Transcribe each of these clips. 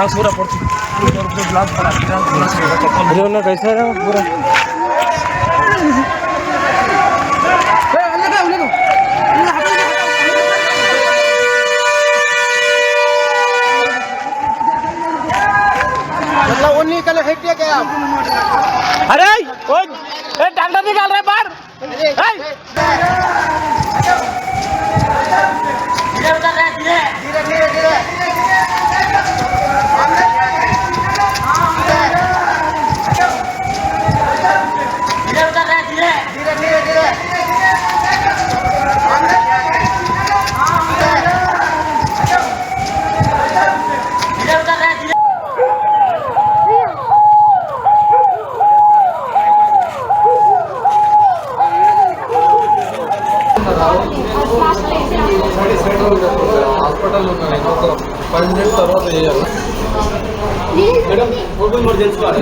पूरा कैसा है पूरा मतलब वो निकले फेंकिए क्या आप? अरे डंडा निकाल रहे बाहर హాస్పిటల్ 5 మినిట్స్ తర్వాత చేయాలి మేడం. ఫోటో మరి తెలుసుకోవాలి.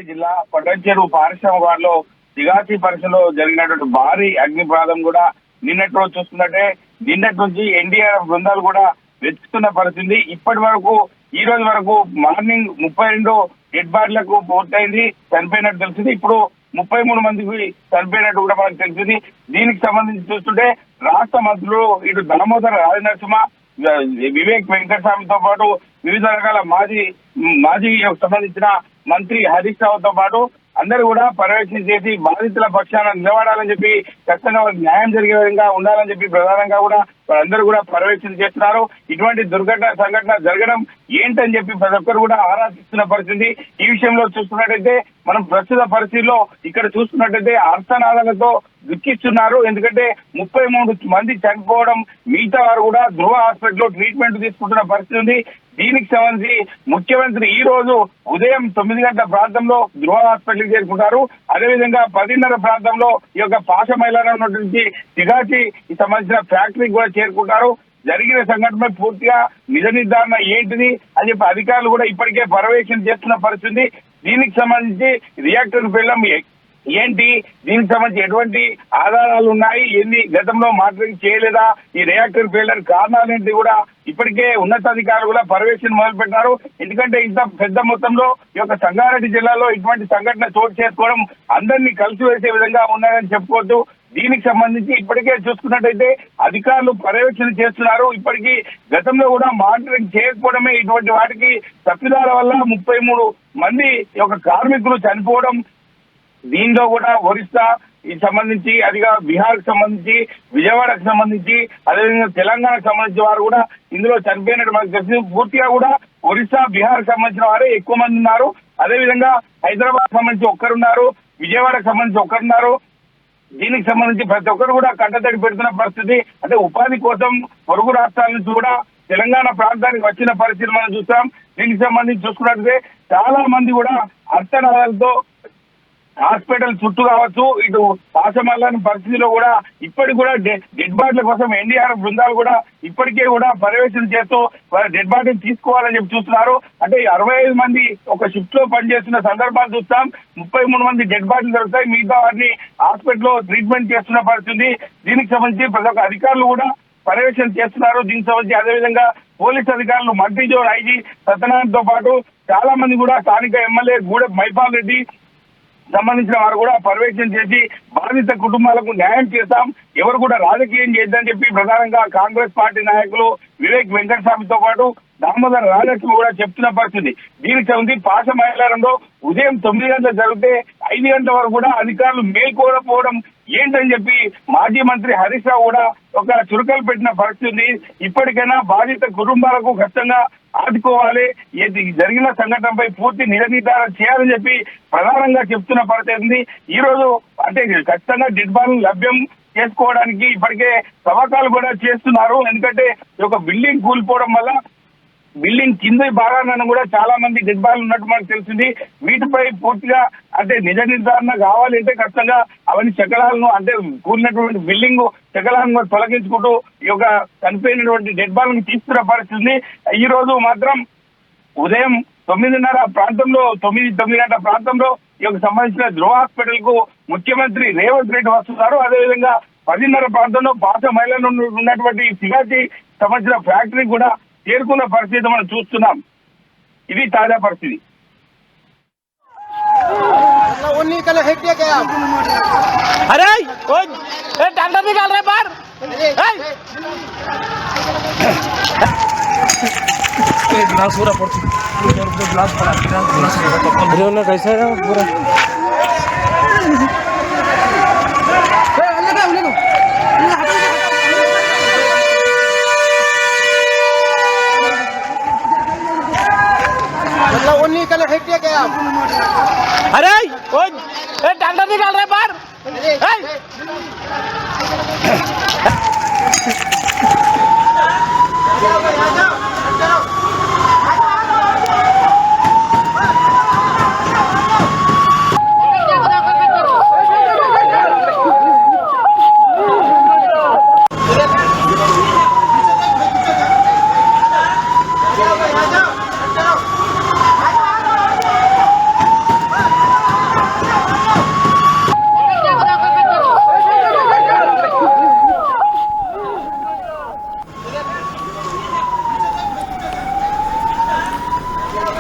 జిల్లా పటంచెరు పారిశ్రామిక వాడలో దిగాచి పరిసరలో జరిగినటువంటి భారీ అగ్ని ప్రమాదం కూడా నిన్నటి రోజు చూస్తున్నట్టే నిన్నటి నుంచి ఎన్డీఆర్ఎఫ్ బృందాలు కూడా వెతుకుతున్న పరిస్థితి. ఇప్పటి వరకు ఈ రోజు వరకు మార్నింగ్ 32 డెడ్ బాడీలకు పూర్తయింది, చనిపోయినట్టు తెలిసింది. ఇప్పుడు 33 మందికి చనిపోయినట్టు కూడా మనకు తెలిసింది. దీనికి సంబంధించి చూస్తుంటే రాష్ట్ర మంత్రులు ఇటు దామోదర రాజనరసింహ, వివేక్ వెంకటస్వామితో పాటు వివిధ రకాల మాజీ సంబంధించిన మంత్రి హరీష్ రావుతో పాటు అందరూ కూడా పర్యవేక్షణ చేసి బాధితుల పక్షాన నిలబడాలని చెప్పి ఖచ్చితంగా న్యాయం జరిగే విధంగా ఉండాలని చెప్పి ప్రధానంగా కూడా వాళ్ళందరూ కూడా పర్యవేక్షణ చేస్తున్నారు. ఇటువంటి సంఘటన జరగడం ఏంటని చెప్పి ప్రతి ఒక్కరు కూడా ఆరా తీస్తున్న పరిస్థితి. ఈ విషయంలో చూస్తున్నట్టయితే మనం ప్రస్తుత పరిస్థితిలో ఇక్కడ చూస్తున్నట్టయితే అర్థనాదాలతో దుఃఖిస్తున్నారు. ఎందుకంటే 33 మంది చనిపోవడం, మిగతా వారు కూడా ధృవ హాస్పిటల్లో ట్రీట్మెంట్ తీసుకుంటున్న పరిస్థితి ఉంది. దీనికి సంబంధించి ముఖ్యమంత్రి ఈ రోజు ఉదయం 9 గంటల ప్రాంతంలో ధృవ హాస్పిటల్కి చేరుకుంటారు. అదేవిధంగా 10:30 ప్రాంతంలో ఈ యొక్క పాశమైలారం ఉన్నటువంటి దిగాచి సంబంధించిన ఫ్యాక్టరీకి కూడా చేరుకుంటారు. జరిగిన సంఘటన పూర్తిగా నిజ నిర్ధారణ ఏంటిది అని చెప్పి అధికారులు కూడా ఇప్పటికే పర్యవేక్షణ చేస్తున్న పరిస్థితి. దీనికి సంబంధించి రియాక్టర్ పిల్లం ఏంటి, దీనికి సంబంధించి ఎటువంటి ఆధారాలు ఉన్నాయి, ఎన్ని గతంలో మానిటరింగ్ చేయలేదా, ఈ రియాక్టర్ ఫెయిల్యూర్ కారణాలు ఏంటి కూడా ఇప్పటికే ఉన్నతాధికారులు కూడా పర్యవేక్షణ మొదలు పెట్టారు. ఎందుకంటే ఇంత పెద్ద మొత్తంలో ఈ యొక్క సంగారెడ్డి జిల్లాలో ఇటువంటి సంఘటన చోటు చేసుకోవడం అందరినీ కలిసివేసే విధంగా ఉన్నాయని చెప్పుకోవద్దు. దీనికి సంబంధించి ఇప్పటికే చూసుకున్నట్టయితే అధికారులు పర్యవేక్షణ చేస్తున్నారు. ఇప్పటికీ గతంలో కూడా మానిటరింగ్ చేయకపోవడమే ఇటువంటి వాటికి తప్పిదాల వల్ల 33 మంది యొక్క కార్మికులు చనిపోవడం. దీనిలో కూడా ఒరిస్సా సంబంధించి, అదిగా బీహార్కి సంబంధించి, విజయవాడకు సంబంధించి, అదేవిధంగా తెలంగాణకు సంబంధించిన వారు కూడా ఇందులో చనిపోయినట్టు మనకు తెలిసింది. పూర్తిగా కూడా ఒరిస్సా, బీహార్కి సంబంధించిన వారే ఎక్కువ మంది ఉన్నారు. అదేవిధంగా హైదరాబాద్ సంబంధించి ఒక్కరున్నారు, విజయవాడకు సంబంధించి ఒక్కరున్నారు. దీనికి సంబంధించి ప్రతి ఒక్కరు కూడా కంటతడి పెడుతున్న పరిస్థితి. అంటే ఉపాధి కోసం పొరుగు రాష్ట్రాల నుంచి కూడా తెలంగాణ ప్రాంతానికి వచ్చిన పరిస్థితి మనం చూస్తాం. దీనికి సంబంధించి చూసుకున్నట్లయితే చాలా మంది కూడా అర్థనాదాలతో హాస్పిటల్ చుట్టూ కావచ్చు, ఇటు పాశమల్లని పరిస్థితిలో కూడా ఇప్పటికి కూడా డెడ్ బాడీల కోసం ఎన్డీఆర్ఎఫ్ బృందాలు కూడా ఇప్పటికే కూడా పర్యవేక్షణ చేస్తూ డెడ్ బాడీని తీసుకోవాలని చెప్పి చూస్తున్నారు. అంటే 65 మంది ఒక షిఫ్ట్ లో పనిచేస్తున్న సందర్భాలు చూస్తాం. 33 మంది డెడ్ బాడీలు దొరుకుతాయి, మిగతా వారిని హాస్పిటల్లో ట్రీట్మెంట్ చేస్తున్న పరిస్థితి. దీనికి సంబంధించి ప్రతి ఒక్క అధికారులు కూడా పర్యవేక్షణ చేస్తున్నారు. దీనికి సంబంధించి అదేవిధంగా పోలీస్ అధికారులు మల్టీజోన్ ఐజీ సత్యనారాయణతో పాటు చాలా మంది కూడా స్థానిక ఎమ్మెల్యే గూడెం మైపాల్ రెడ్డి సంబంధించిన వారు కూడా పర్యవేక్షణ చేసి బాధిత కుటుంబాలకు న్యాయం చేస్తాం, ఎవరు కూడా రాజకీయం చేద్దని చెప్పి ప్రధానంగా కాంగ్రెస్ పార్టీ నాయకులు వివేక్ వెంకటస్వామితో పాటు దామోదర రాజనరసింహ కూడా చెప్తున్న పరిస్థితి. దీనికి సంబంధించి పాశమైలారంలో ఉదయం 9 గంటలకు జరిగితే 5 గంటల వరకు కూడా అధికారులు మేల్కోకపోవడం ఏంటని చెప్పి మాజీ మంత్రి హరీష్ రావు కూడా ఒక చురుకలు పెట్టిన పరిస్థితి. ఇప్పటికైనా బాధిత కుటుంబాలకు ఖచ్చితంగా ఆదుకోవాలి, జరిగిన సంఘటనపై పూర్తి నిరనిర్ధారణ చేయాలని చెప్పి ప్రధానంగా చెప్తున్న పరిస్థితి. ఈ రోజు అంటే ఖచ్చితంగా డెడ్ బాడీ లభ్యం చేసుకోవడానికి ఇప్పటికే తవ్వకాలు కూడా చేస్తున్నారు. ఎందుకంటే ఒక బిల్డింగ్ కూలిపోవడం వల్ల బిల్డింగ్ కింద భాగాలను కూడా చాలా మంది డెడ్ బాడీలు ఉన్నట్టు మనకు తెలిసింది. వీటిపై పూర్తిగా అంటే నిజ నిర్ధారణ కావాలంటే ఖచ్చితంగా అవన్నీ శకలాలను అంటే కూలినటువంటి బిల్డింగ్ శకలాలను తొలగించుకుంటూ ఈ యొక్క చనిపోయినటువంటి డెడ్ బాడీలను తీసుకున్న పరిస్థితి. ఈ రోజు మాత్రం ఉదయం 9:30 ప్రాంతంలో 9 గంటల ప్రాంతంలో ఈ యొక్క సంబంధించిన ధ్రువ హాస్పిటల్ కు ముఖ్యమంత్రి రేవంత్ రెడ్డి వస్తున్నారు. అదేవిధంగా 10:30 ప్రాంతంలో పాత మహిళలు ఉన్నటువంటి సిగాచి సంబంధించిన ఫ్యాక్టరీ కూడా చేరుకున్న పరిస్థితి మనం చూస్తున్నాం. ఇది తాజా పరిస్థితి. उन्हीं कल हटिया गया अरे ओए डॉक्टर निकाल रहे बाहर ग्लास पूरा पड़ चुका ग्लास पड़ा अरे उन्हें कैसा है पूरा उन्हीं कल हटिया गया अरे ओए डॉक्टर निकाल रहे बाहर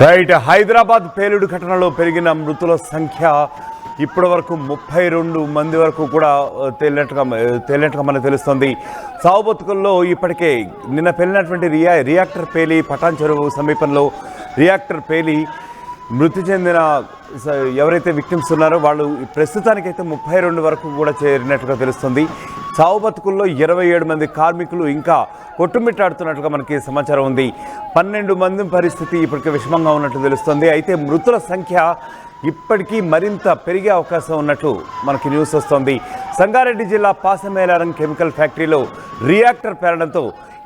రైట్. హైదరాబాద్ పేలుడు ఘటనలో పెరిగిన మృతుల సంఖ్య ఇప్పటి వరకు 32 మంది వరకు కూడా తేలినట్టుగా మనకు తెలుస్తుంది. సావు బతుకుల్లో ఇప్పటికే నిన్న పేలినటువంటి రియాక్టర్ పేలి పటాన్ చెరువు సమీపంలో రియాక్టర్ పేలి మృతి చెందిన ఎవరైతే విక్టిమ్స్ ఉన్నారో వాళ్ళు ప్రస్తుతానికైతే 32 వరకు కూడా చేరినట్టుగా తెలుస్తుంది. సావు బతుకుల్లో 27 మంది కార్మికులు ఇంకా కొట్టుమిట్టాడుతున్నట్టుగా మనకి సమాచారం ఉంది. 12 మంది పరిస్థితి ఇప్పటికే విషమంగా ఉన్నట్టు తెలుస్తుంది. అయితే మృతుల సంఖ్య ఇప్పటికీ మరింత పెరిగే అవకాశం ఉన్నట్టు మనకి న్యూస్ వస్తుంది. సంగారెడ్డి జిల్లా పాసమేలారం కెమికల్ ఫ్యాక్టరీలో రియాక్టర్ పేలడంతో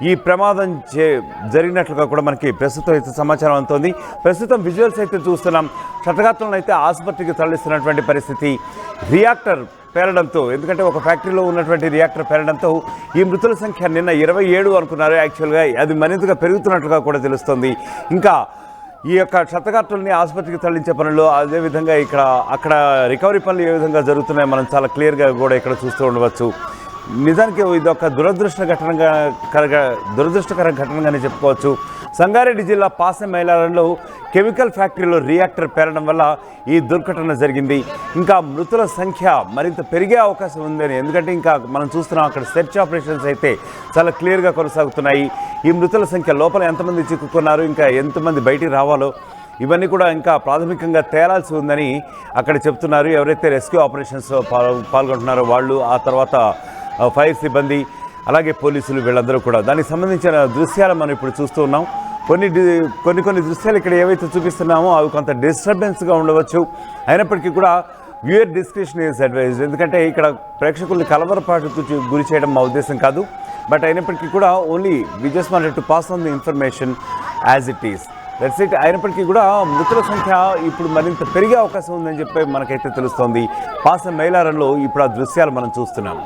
ఈ ప్రమాదం జరిగినట్లుగా కూడా మనకి ప్రస్తుతం అయితే సమాచారం అందుతోంది. ప్రస్తుతం విజువల్స్ అయితే చూస్తున్నాం. క్షతగాత్రులను అయితే ఆసుపత్రికి తరలిస్తున్నటువంటి పరిస్థితి. రియాక్టర్ పేలడంతో, ఎందుకంటే ఒక ఫ్యాక్టరీలో ఉన్నటువంటి రియాక్టర్ పేలడంతో ఈ మృతుల సంఖ్య నిన్న 27 అనుకున్నారు. యాక్చువల్గా అది మరింతగా పెరుగుతున్నట్లుగా కూడా తెలుస్తుంది. ఇంకా ఈ యొక్క క్షతగాత్రుల్ని ఆసుపత్రికి తరలించే పనులు, అదేవిధంగా అక్కడ రికవరీ పనులు ఏ విధంగా జరుగుతున్నాయో మనం చాలా క్లియర్గా కూడా ఇక్కడ చూస్తూ ఉండవచ్చు. నిజానికి ఇది ఒక దురదృష్టకర ఘటనగానే చెప్పుకోవచ్చు. సంగారెడ్డి జిల్లా పాసమేలారంలో కెమికల్ ఫ్యాక్టరీలో రియాక్టర్ పేలడం వల్ల ఈ దుర్ఘటన జరిగింది. ఇంకా మృతుల సంఖ్య మరింత పెరిగే అవకాశం ఉందని, ఎందుకంటే ఇంకా మనం చూస్తున్నాం అక్కడ సెర్చ్ ఆపరేషన్స్ అయితే చాలా క్లియర్గా కొనసాగుతున్నాయి. ఈ మృతుల సంఖ్య లోపల ఎంతమంది చిక్కుకున్నారు, ఇంకా ఎంతమంది బయటికి రావాలో ఇవన్నీ కూడా ఇంకా ప్రాథమికంగా తేలాల్సి ఉందని అక్కడ చెప్తున్నారు. ఎవరైతే రెస్క్యూ ఆపరేషన్స్లో పాల్గొంటున్నారో వాళ్ళు, ఆ తర్వాత ఫైర్ సిబ్బంది, అలాగే పోలీసులు, వీళ్ళందరూ కూడా దానికి సంబంధించిన దృశ్యాలు మనం ఇప్పుడు చూస్తూ ఉన్నాం. కొన్ని దృశ్యాలు ఇక్కడ ఏవైతే చూపిస్తున్నామో అవి కొంత డిస్టర్బెన్స్గా ఉండవచ్చు. అయినప్పటికీ కూడా వ్యూయర్ డిస్క్రిప్షన్ ఈజ్ అడ్వైజ్డ్. ఎందుకంటే ఇక్కడ ప్రేక్షకుల్ని కలవరపాటుకు గురి చేయడం మా ఉద్దేశం కాదు. బట్ అయినప్పటికీ కూడా only we just wanted to pass on the information as it is. That's it. అయినప్పటికీ కూడా మృతుల సంఖ్య ఇప్పుడు మరింత పెరిగే అవకాశం ఉందని చెప్పి మనకైతే తెలుస్తోంది. పాసమేలారంలో ఇప్పుడు ఆ దృశ్యాలు మనం చూస్తున్నాం.